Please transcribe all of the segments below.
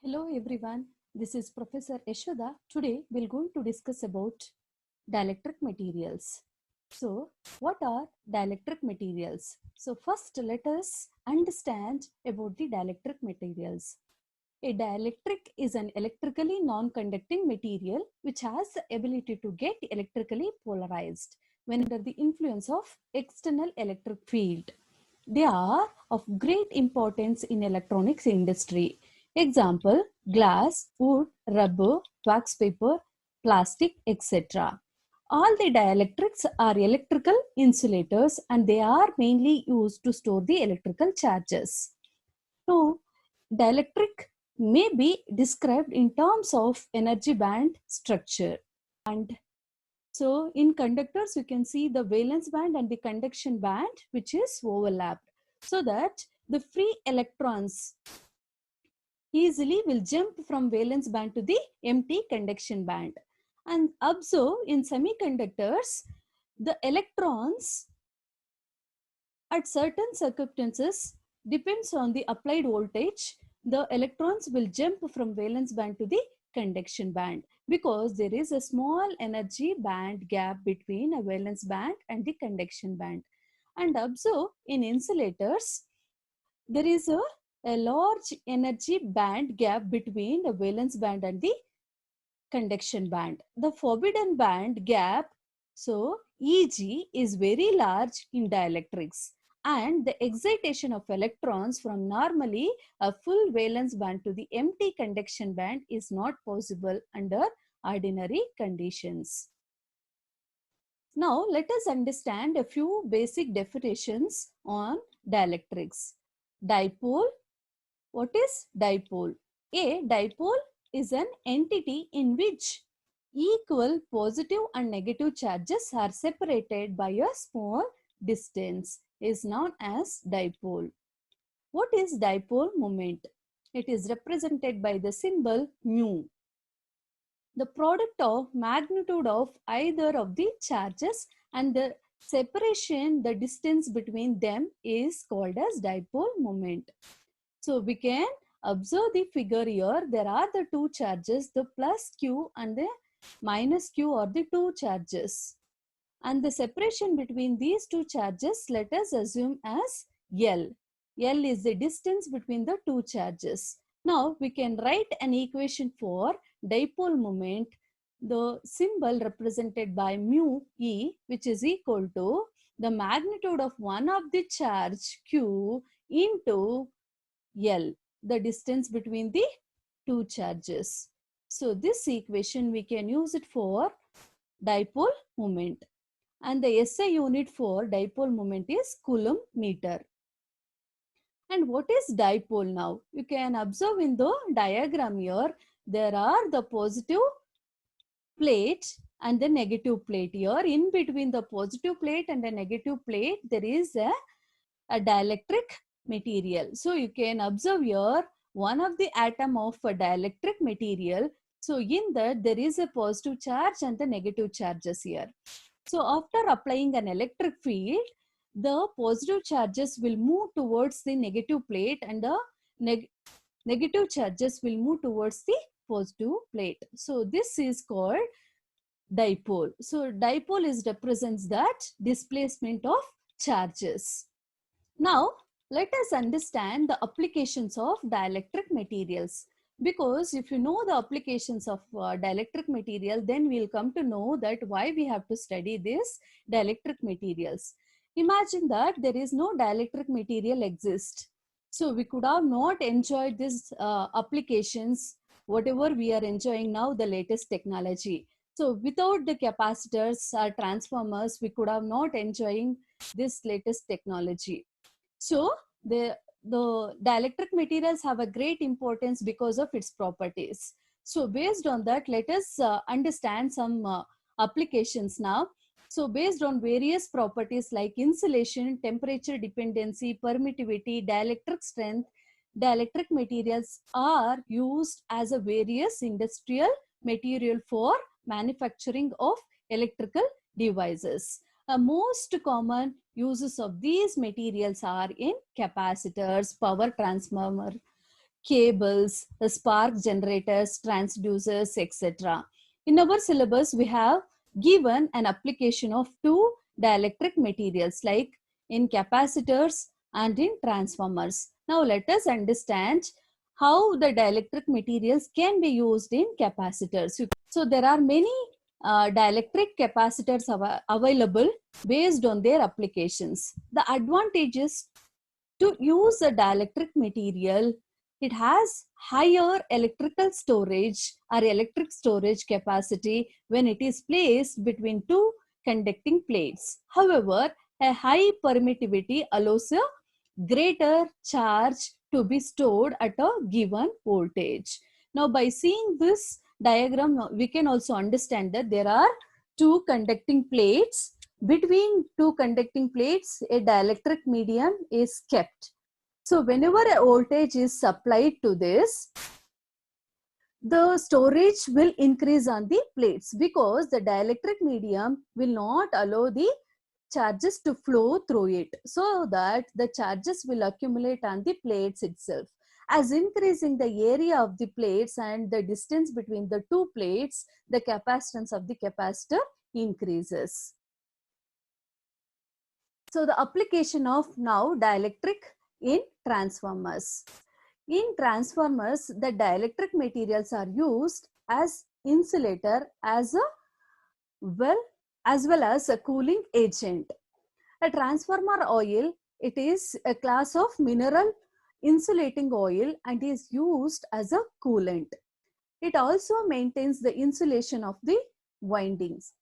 Hello everyone, this is Professor Yashoda. Today we're going to discuss about dielectric materials. So, what are dielectric materials? So, first let us understand about the dielectric materials. A dielectric is an electrically non-conducting material which has the ability to get electrically polarized when under the influence of external electric field. They are of great importance in electronics industry. Example, glass, wood, rubber, wax paper, plastic, etc. All the dielectrics are electrical insulators and they are mainly used to store the electrical charges. Now, dielectric may be described in terms of energy band structure. And so in conductors, you can see the valence band and the conduction band, which is overlapped, so that the free electrons easily will jump from valence band to the empty conduction band. And observe in semiconductors, the electrons at certain circumstances depends on the applied voltage, the electrons will jump from valence band to the conduction band because there is a small energy band gap between a valence band and the conduction band. And observe in insulators, there is a large energy band gap between the valence band and the conduction band. The forbidden band gap, so Eg, is very large in dielectrics, and the excitation of electrons from normally a full valence band to the empty conduction band is not possible under ordinary conditions. Now let us understand a few basic definitions on dielectrics. Dipole. What is dipole? A dipole is an entity in which equal positive and negative charges are separated by a small distance is known as dipole. What is dipole moment? It is represented by the symbol mu. The product of magnitude of either of the charges and the separation, the distance between them is called as dipole moment. So we can observe the figure here. There are the two charges, the plus q and the minus q are the two charges. And the separation between these two charges, let us assume as L. L is the distance between the two charges. Now we can write an equation for dipole moment. The symbol represented by mu E, which is equal to the magnitude of one of the charge Q into L, the distance between the two charges. So this equation we can use it for dipole moment. And the SI unit for dipole moment is Coulomb meter. And what is dipole now? You can observe in the diagram here, there are the positive plate and the negative plate here. In between the positive plate and the negative plate, there is a dielectric material. So you can observe here one of the atom of a dielectric material. So in that there is a positive charge and the negative charges here. So after applying an electric field, the positive charges will move towards the negative plate and the negative charges will move towards the positive plate. So this is called dipole. So dipole is represents that displacement of charges. Now, let us understand the applications of dielectric materials. Because if you know the applications of dielectric material, then we'll come to know that why we have to study this dielectric materials. Imagine that there is no dielectric material exist. So we could have not enjoyed these applications, whatever we are enjoying now, the latest technology. So without the capacitors or transformers, we could have not enjoying this latest technology. So the dielectric materials have a great importance because of its properties. So based on that, let us understand some applications now. So based on various properties like insulation, temperature dependency, permittivity, dielectric strength, dielectric materials are used as a various industrial material for manufacturing of electrical devices. Most common uses of these materials are in capacitors, power transformer, cables, spark generators, transducers, etc. In our syllabus, we have given an application of two dielectric materials like in capacitors and in transformers. Now let us understand how the dielectric materials can be used in capacitors. So there are many dielectric capacitors available based on their applications. The advantages to use a dielectric material, it has higher electrical storage or electric storage capacity when it is placed between two conducting plates. However, a high permittivity allows a greater charge to be stored at a given voltage. Now, by seeing this diagram, we can also understand that there are two conducting plates. Between two conducting plates, a dielectric medium is kept. So whenever a voltage is supplied to this, the storage will increase on the plates because the dielectric medium will not allow the charges to flow through it, so that the charges will accumulate on the plates itself. As increasing the area of the plates and the distance between the two plates, the capacitance of the capacitor increases. So the application of now dielectric in transformers. In transformers, the dielectric materials are used as insulator as well as a cooling agent. A transformer oil, it is a class of mineral insulating oil and is used as a coolant. It also maintains the insulation of the windings.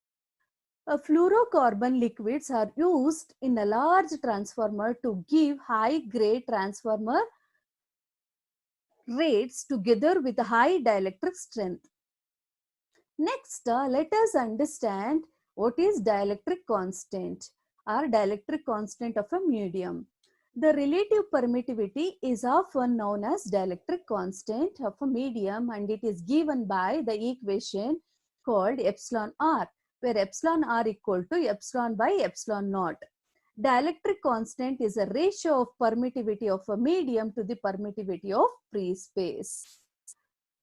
Fluorocarbon liquids are used in a large transformer to give high grade transformer rates together with a high dielectric strength. Next, let us understand what is dielectric constant or dielectric constant of a medium. The relative permittivity is often known as dielectric constant of a medium, and it is given by the equation called epsilon r, where epsilon r equal to epsilon by epsilon naught. Dielectric constant is a ratio of permittivity of a medium to the permittivity of free space.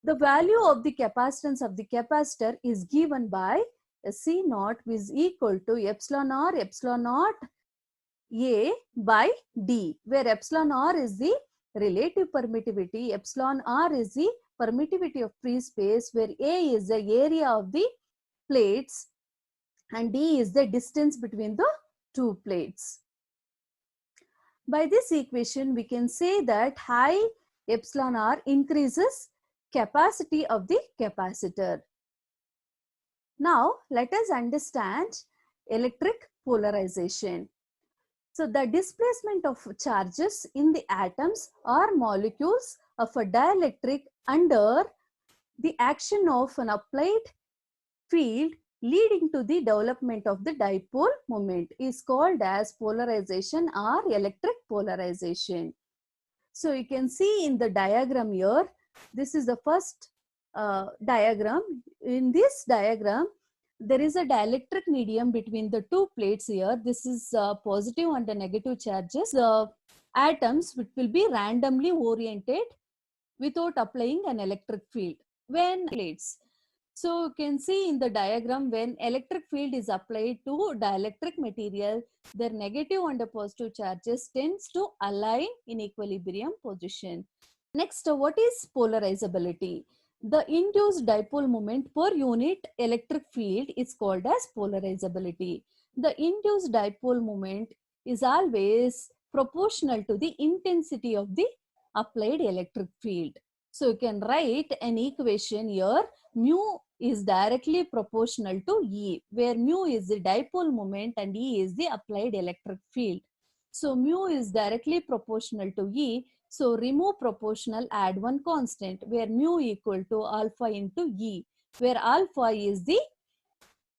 The value of the capacitance of the capacitor is given by C naught, which is equal to epsilon r epsilon naught A by D, where epsilon r is the relative permittivity, epsilon r is the permittivity of free space, where A is the area of the plates and D is the distance between the two plates. By this equation, we can say that high epsilon r increases capacity of the capacitor. Now, let us understand electric polarization. So, the displacement of charges in the atoms or molecules of a dielectric under the action of an applied field leading to the development of the dipole moment is called as polarization or electric polarization. So, you can see in the diagram here, this is the first diagram. In this diagram, there is a dielectric medium between the two plates here. This is positive and the negative charges. Atoms which will be randomly oriented without applying an electric field when plates. So you can see in the diagram, when electric field is applied to dielectric material, their negative and the positive charges tends to align in equilibrium position. Next, what is polarizability? The induced dipole moment per unit electric field is called as polarizability. The induced dipole moment is always proportional to the intensity of the applied electric field. So you can write an equation here. Mu is directly proportional to E, where mu is the dipole moment and E is the applied electric field. So mu is directly proportional to E. So remove proportional, add one constant, where mu equal to alpha into E, where alpha is the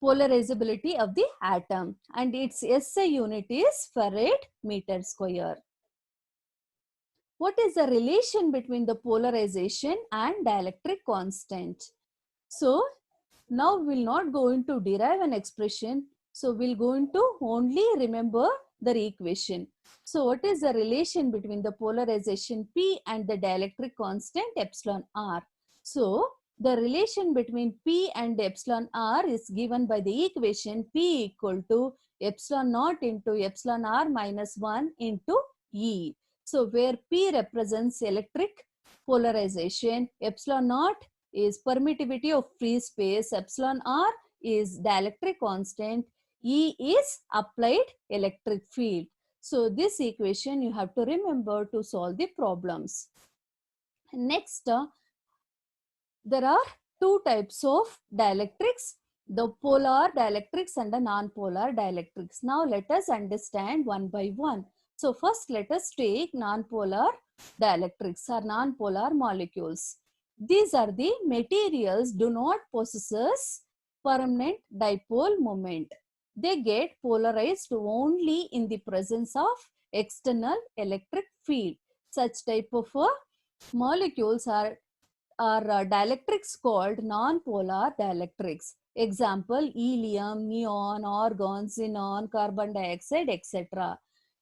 polarizability of the atom and its SI unit is farad meter square. What is the relation between the polarization and dielectric constant? So now we'll not going to derive an expression. So we'll going to only remember the equation. So what is the relation between the polarization P and the dielectric constant epsilon r? So the relation between P and epsilon r is given by the equation P equal to epsilon naught into epsilon r minus 1 into E. So where P represents electric polarization, epsilon naught is permittivity of free space, epsilon r is dielectric constant, E is applied electric field. So this equation you have to remember to solve the problems. Next, there are two types of dielectrics, the polar dielectrics and the non-polar dielectrics. Now let us understand one by one. So first let us take non-polar dielectrics or non-polar molecules. These are the materials do not possess permanent dipole moment. They get polarized only in the presence of external electric field. Such type of molecules are dielectrics called non-polar dielectrics. Example, helium, neon, argon, xenon, carbon dioxide, etc.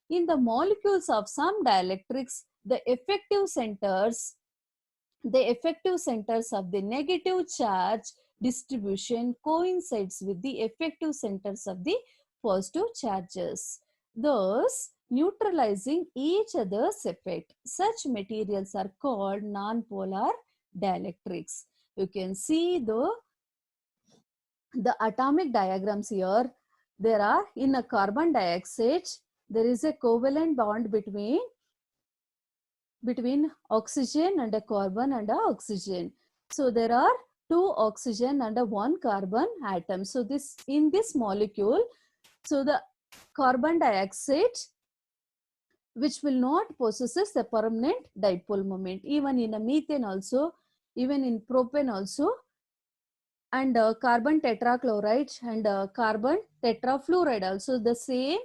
In the molecules of some dielectrics, the effective centers of the negative charge distribution coincides with the effective centers of the positive charges, thus neutralizing each other's effect. Such materials are called non-polar dielectrics. You can see the atomic diagrams here. There are, in a carbon dioxide, there is a covalent bond between oxygen and a carbon and a oxygen. So there are two oxygen and a one carbon atom. So this, in this molecule, so the carbon dioxide, which will not possesses a permanent dipole moment, even in a methane also, even in propane also, and carbon tetrachloride and carbon tetrafluoride also the same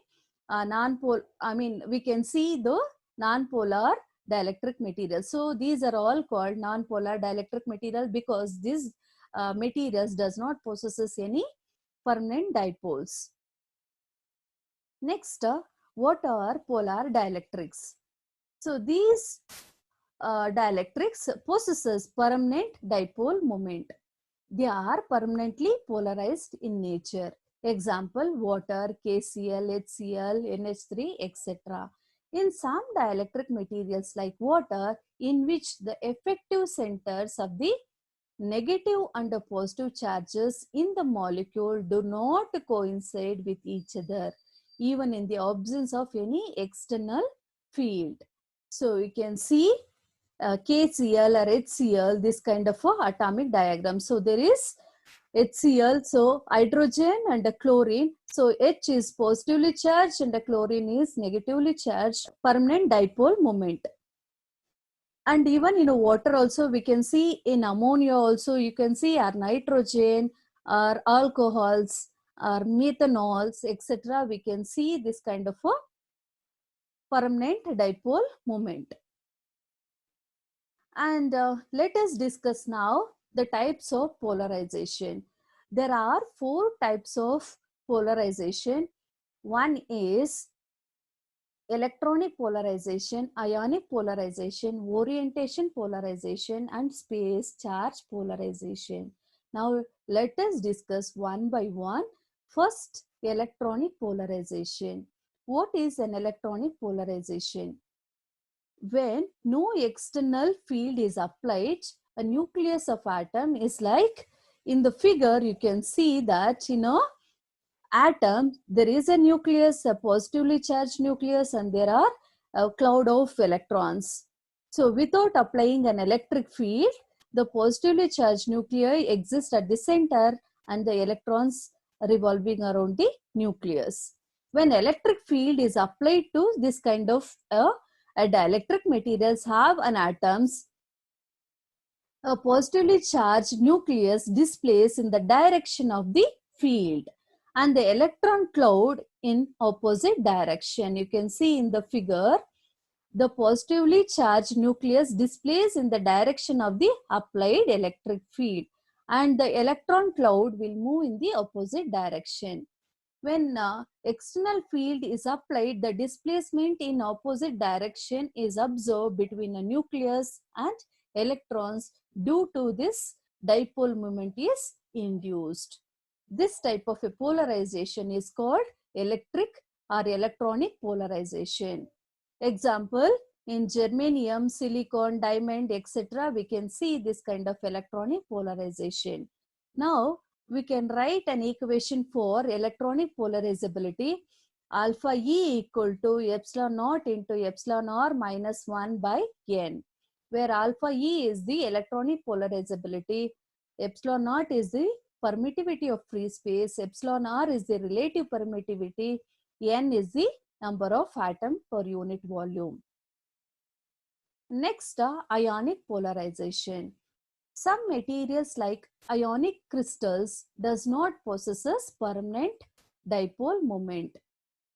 we can see the non-polar dielectric materials. So these are all called non-polar dielectric material because these materials does not possesses any permanent dipoles. Next, what are polar dielectrics? So these dielectrics possesses permanent dipole moment. They are permanently polarized in nature. Example, water, KCl, HCl, NH3, etc. In some dielectric materials like water, in which the effective centers of the negative and the positive charges in the molecule do not coincide with each other, even in the absence of any external field. So you can see KCl or HCl, this kind of atomic diagram. So there is HCl, so hydrogen and the chlorine. So H is positively charged and the chlorine is negatively charged, permanent dipole moment. And even in water also, we can see in ammonia also, you can see our nitrogen, our alcohols, our methanols, etc. We can see this kind of a permanent dipole moment. And let us discuss now the types of polarization. There are 4 types of polarization. One is electronic polarization, ionic polarization, orientation polarization, and space charge polarization. Now let us discuss one by one. First, electronic polarization. What is an electronic polarization? When no external field is applied, a nucleus of atom is like, in the figure you can see that atom, there is a nucleus, a positively charged nucleus, and there are a cloud of electrons. So without applying an electric field, the positively charged nuclei exist at the center and the electrons revolving around the nucleus. When electric field is applied to this kind of dielectric materials have an atoms, a positively charged nucleus displays in the direction of the field and the electron cloud in opposite direction. You can see in the figure, the positively charged nucleus displays in the direction of the applied electric field and the electron cloud will move in the opposite direction. When external field is applied, the displacement in opposite direction is observed between a nucleus and electrons. Due to this, dipole moment is induced. This type of a polarization is called electric or electronic polarization. Example, in germanium, silicon, diamond, etc., we can see this kind of electronic polarization. Now, we can write an equation for electronic polarizability. Alpha E equal to epsilon naught into epsilon R minus 1 by N, where alpha E is the electronic polarizability, epsilon naught is the permittivity of free space, epsilon R is the relative permittivity, N is the number of atoms per unit volume. Next, ionic polarization. Some materials like ionic crystals does not possess permanent dipole moment.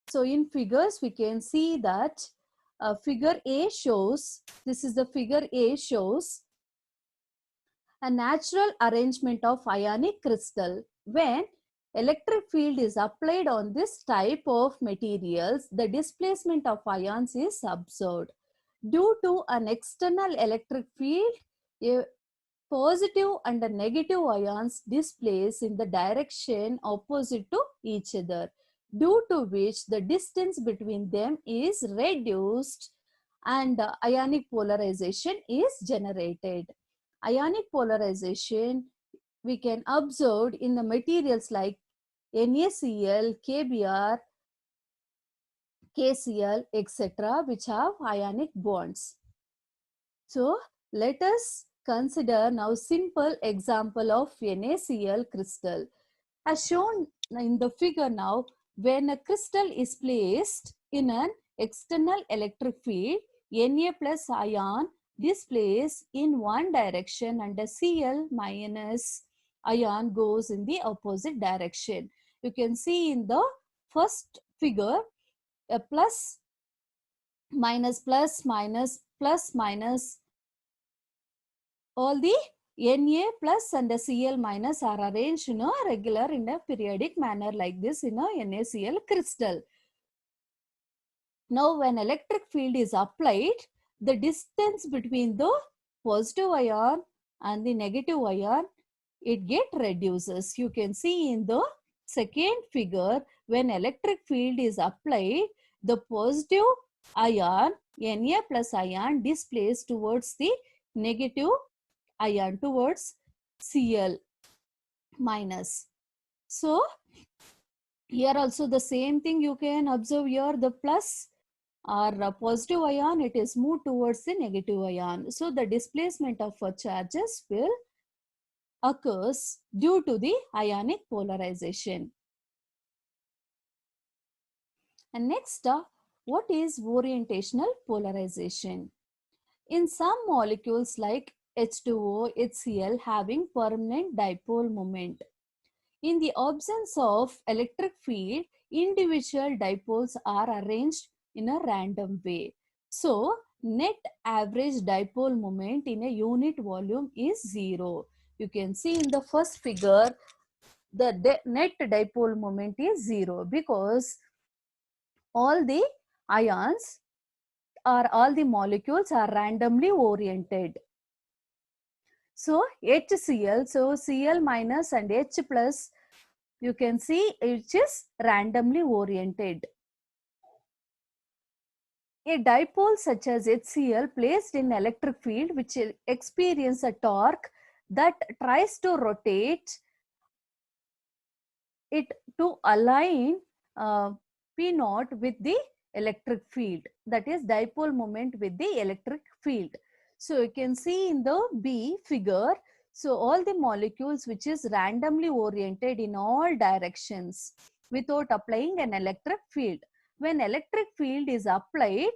So in figures, we can see that figure A shows, this is the figure A shows a natural arrangement of ionic crystal. When electric field is applied on this type of materials, the displacement of ions is observed. Due to an external electric field, a positive and a negative ions displace in the direction opposite to each other, due to which the distance between them is reduced and ionic polarization is generated. Ionic polarization we can observe in the materials like NaCl, KBr, KCl, etc., which have ionic bonds. So let us consider now simple example of NaCl crystal. As shown in the figure now, when a crystal is placed in an external electric field, Na plus ion displays in one direction and a Cl minus ion goes in the opposite direction. You can see in the first figure, a plus, minus, plus, minus, plus, minus, all the Na plus and the Cl minus are arranged in a regular in a periodic manner like this in a NaCl crystal. Now when electric field is applied, the distance between the positive ion and the negative ion, it get reduces. You can see in the second figure, when electric field is applied, the positive ion, Na plus ion, displays towards the negative ion, towards Cl minus. So here also the same thing you can observe here, the plus or positive ion, it is moved towards the negative ion. So the displacement of charges will occurs due to the ionic polarization. And next, what is orientational polarization? In some molecules like H2O, HCl having permanent dipole moment, in the absence of electric field, individual dipoles are arranged in a random way. So, net average dipole moment in a unit volume is 0. You can see in the first figure, the net dipole moment is 0 because all the ions or all the molecules are randomly oriented. So, HCl, so Cl minus and H plus, you can see it is randomly oriented. A dipole such as HCl placed in electric field which experience a torque that tries to rotate it to align P naught with the electric field, that is dipole moment with the electric field. So you can see in the B figure, so all the molecules which is randomly oriented in all directions without applying an electric field. When electric field is applied,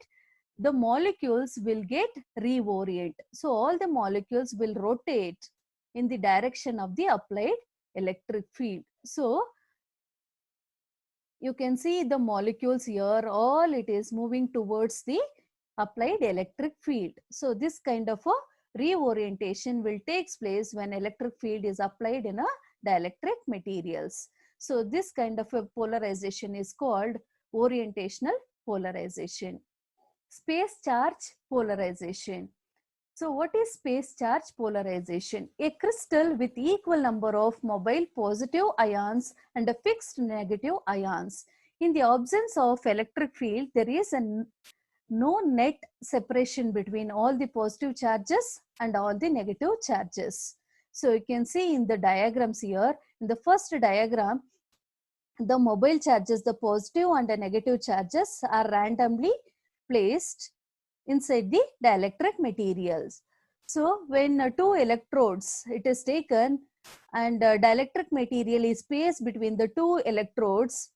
the molecules will get reorient. So all the molecules will rotate in the direction of the applied electric field. So you can see the molecules here, all it is moving towards the applied electric field. So this kind of a reorientation will take place when electric field is applied in a dielectric materials. So this kind of a polarization is called orientational polarization. Space charge polarization. So what is space charge polarization? A crystal with equal number of mobile positive ions and a fixed negative ions. In the absence of electric field, there is no net separation between all the positive charges and all the negative charges. So you can see in the diagrams here, in the first diagram, the mobile charges, the positive and the negative charges are randomly placed inside the dielectric materials. So when two electrodes, it is taken and dielectric material is placed between the two electrodes,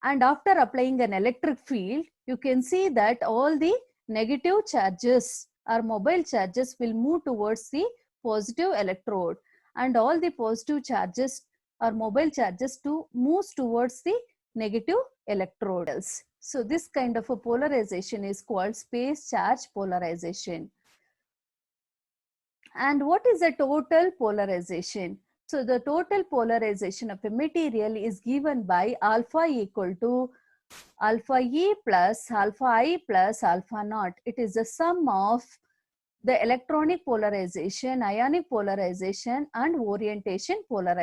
and after applying an electric field, you can see that all the negative charges or mobile charges will move towards the positive electrode, and all the positive charges or mobile charges to move towards the negative electrodes. So this kind of a polarization is called space charge polarization. And what is a total polarization? So the total polarization of a material is given by alpha equal to alpha E plus alpha I plus alpha naught. It is the sum of the electronic polarization, ionic polarization and orientation polarization.